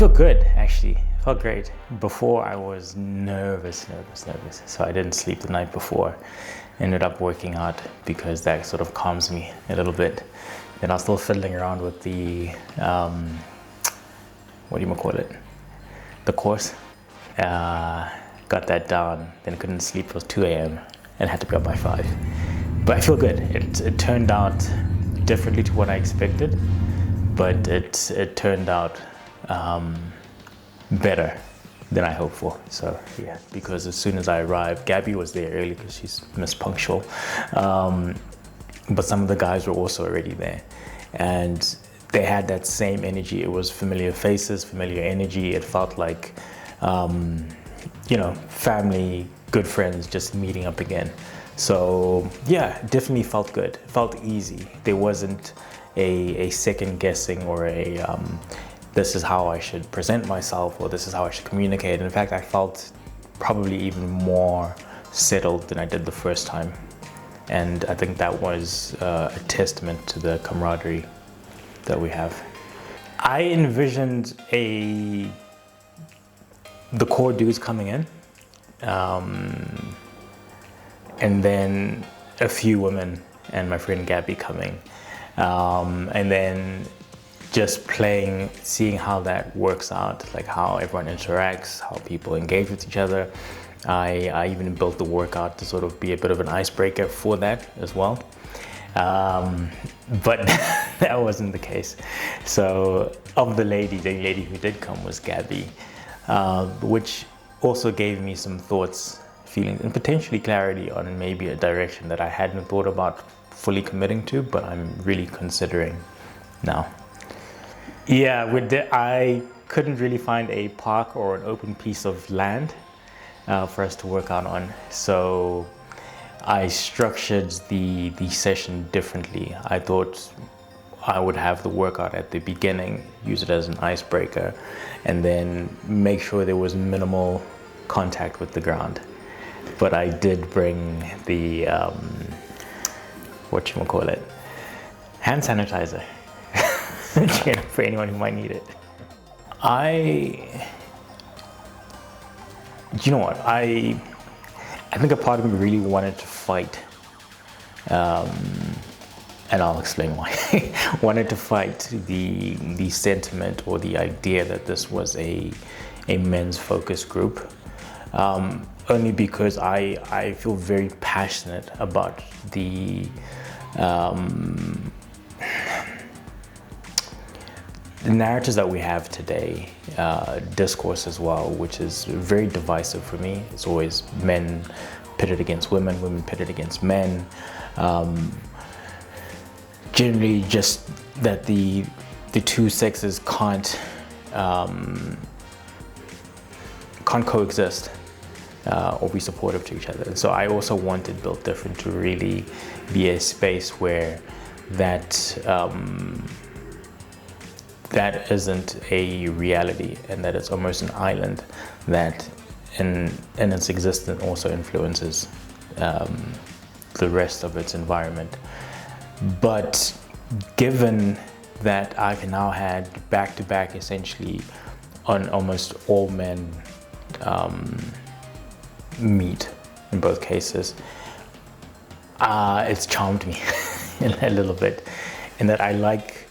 feel good, actually. I felt great. Before I was nervous. So I didn't sleep the night before. Ended up working out because that sort of calms me a little bit. Then I was still fiddling around with the, what do you call it? The course. Got that down, then couldn't sleep till 2 a.m. and had to be up by 5. But I feel good. It turned out differently to what I expected, but it turned out better than I hoped for. So yeah, because as soon as I arrived, Gabby was there early because she's Miss Punctual, but some of the guys were also already there, and they had that same energy. It was familiar faces, familiar energy. It felt like family, good friends just meeting up again. So yeah, definitely felt good. Felt easy. There wasn't a second guessing or a this is how I should present myself or this is how I should communicate. In fact, I felt probably even more settled than I did the first time. And I think that was a testament to the camaraderie that we have. I envisioned the core dudes coming in, and then a few women and my friend Gabby coming, and then just playing, seeing how that works out, like how everyone interacts, how people engage with each other. I even built the workout to sort of be a bit of an icebreaker for that as well. But that wasn't the case. So of the lady who did come was Gabby, which also gave me some thoughts, feelings, and potentially clarity on maybe a direction that I hadn't thought about fully committing to, but I'm really considering now. Yeah, I couldn't really find a park or an open piece of land for us to work out on. So I structured the session differently. I thought I would have the workout at the beginning, use it as an icebreaker, and then make sure there was minimal contact with the ground. But I did bring the, hand sanitizer. For anyone who might need it. I think a part of me really wanted to fight, and I'll explain why. Wanted to fight the sentiment or the idea that this was a men's focused group, only because I feel very passionate about the narratives that we have today, discourse as well, which is very divisive for me. It's always men pitted against women, women pitted against men. Generally just that the two sexes can't coexist or be supportive to each other. So I also wanted Built Different to really be a space where that isn't a reality, and that it's almost an island that in its existence also influences the rest of its environment. But given that I've now had back-to-back essentially on almost all men meet in both cases, it's charmed me a little bit, in that I like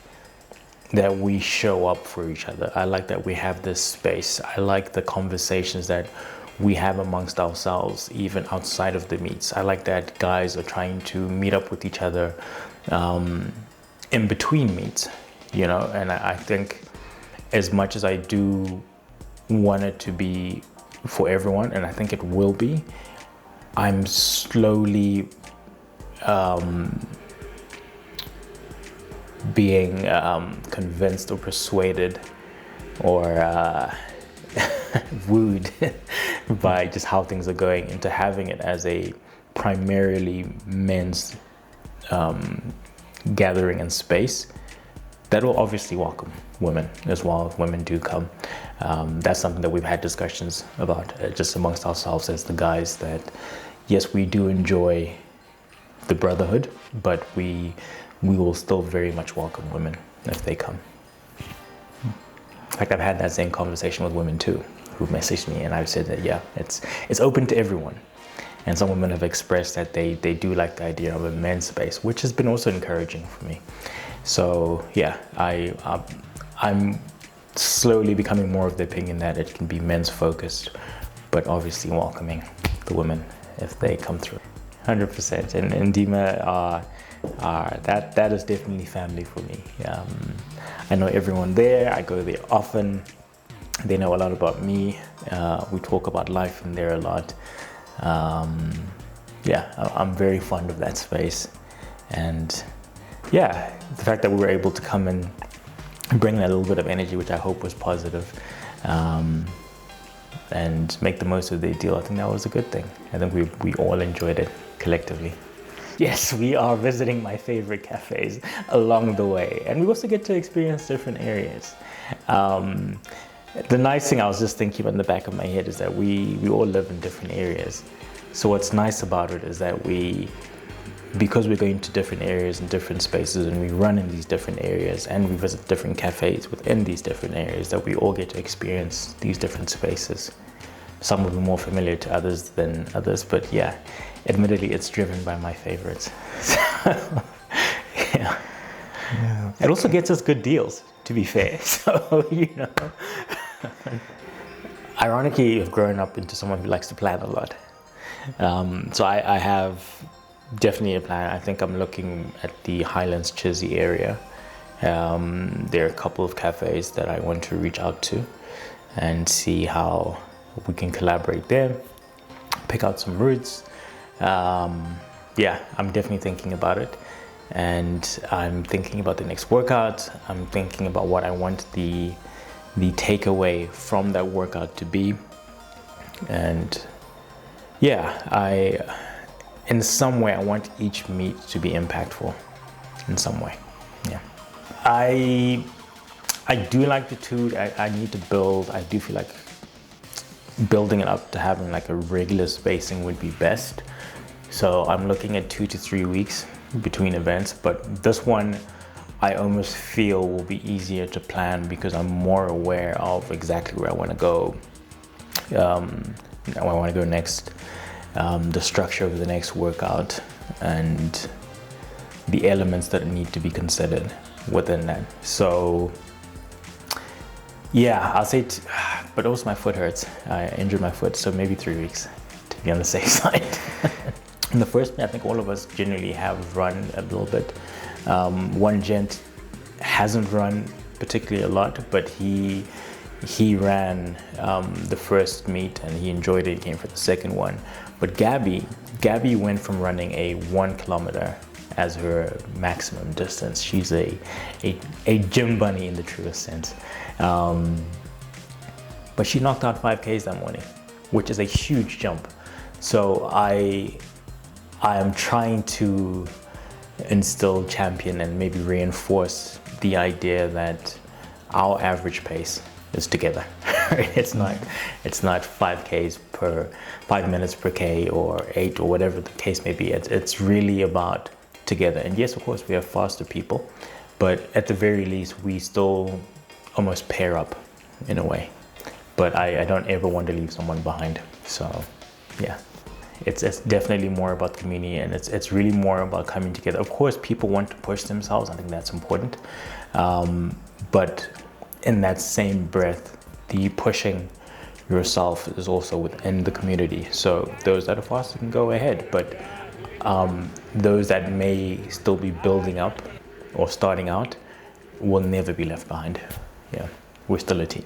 that we show up for each other. I like that we have this space. I like the conversations that we have amongst ourselves, even outside of the meets. I like that guys are trying to meet up with each other in between meets, and I think as much as I do want it to be for everyone, and I think it will be, I'm slowly being convinced or persuaded or wooed by just how things are going into having it as a primarily men's gathering and space that will obviously welcome women as well if women do come. That's something that we've had discussions about just amongst ourselves as the guys, that yes, we do enjoy the brotherhood, but we will still very much welcome women if they come. fact, I've had that same conversation with women too, who've messaged me, and I've said that, yeah, it's open to everyone. And some women have expressed that they do like the idea of a men's space, which has been also encouraging for me. So yeah, I'm slowly becoming more of the opinion that it can be men's focused, but obviously welcoming the women if they come through. 100%. And Indima, that is definitely family for me. I know everyone there. I go there often. They know a lot about me. We talk about life in there a lot. Yeah, I'm very fond of that space. And yeah, the fact that we were able to come and bring that little bit of energy, which I hope was positive, and make the most of the deal, I think that was a good thing. I think we all enjoyed it collectively. Yes, we are visiting my favorite cafes along the way, and we also get to experience different areas. The nice thing I was just thinking about in the back of my head is that we all live in different areas. So what's nice about it is that because we're going to different areas and different spaces, and we run in these different areas and we visit different cafes within these different areas, that we all get to experience these different spaces. Some will be more familiar to others than others, but yeah, admittedly, it's driven by my favorites. Yeah. It also gets us good deals, to be fair. So, Ironically, I've grown up into someone who likes to plan a lot. So I have definitely a plan. I think I'm looking at the Highlands Chizzy area. There are a couple of cafes that I want to reach out to and see how we can collaborate there, pick out some routes. Yeah, I'm definitely thinking about it. And I'm thinking about the next workout. I'm thinking about what I want the takeaway from that workout to be. And yeah, in some way, I want each meet to be impactful in some way. Yeah. I do like the two. I need to build. I do feel like building it up to having like a regular spacing would be best. So I'm looking at 2 to 3 weeks between events, but this one I almost feel will be easier to plan because I'm more aware of exactly where I want to go. Where I want to go next, the structure of the next workout, and the elements that need to be considered within that. So yeah, I'll say, but also my foot hurts. I injured my foot, so maybe 3 weeks to be on the safe side. In the first meet, I think all of us generally have run a little bit. One gent hasn't run particularly a lot, but he ran the first meet and he enjoyed it. He came for the second one. But Gabby went from running a 1 kilometer as her maximum distance. She's a gym bunny in the truest sense. But she knocked out 5Ks that morning, which is a huge jump. So I am trying to instill, champion, and maybe reinforce the idea that our average pace is together. It's not 5Ks per 5 minutes per K or 8 or whatever the case may be. It's really about together. And yes, of course, we have faster people, but at the very least, we still almost pair up in a way. But I don't ever want to leave someone behind. So yeah. It's definitely more about community, and it's really more about coming together. Of course, people want to push themselves. I think that's important. But in that same breath, the pushing yourself is also within the community. So those that are faster can go ahead, but those that may still be building up or starting out will never be left behind. Yeah, we're still a team.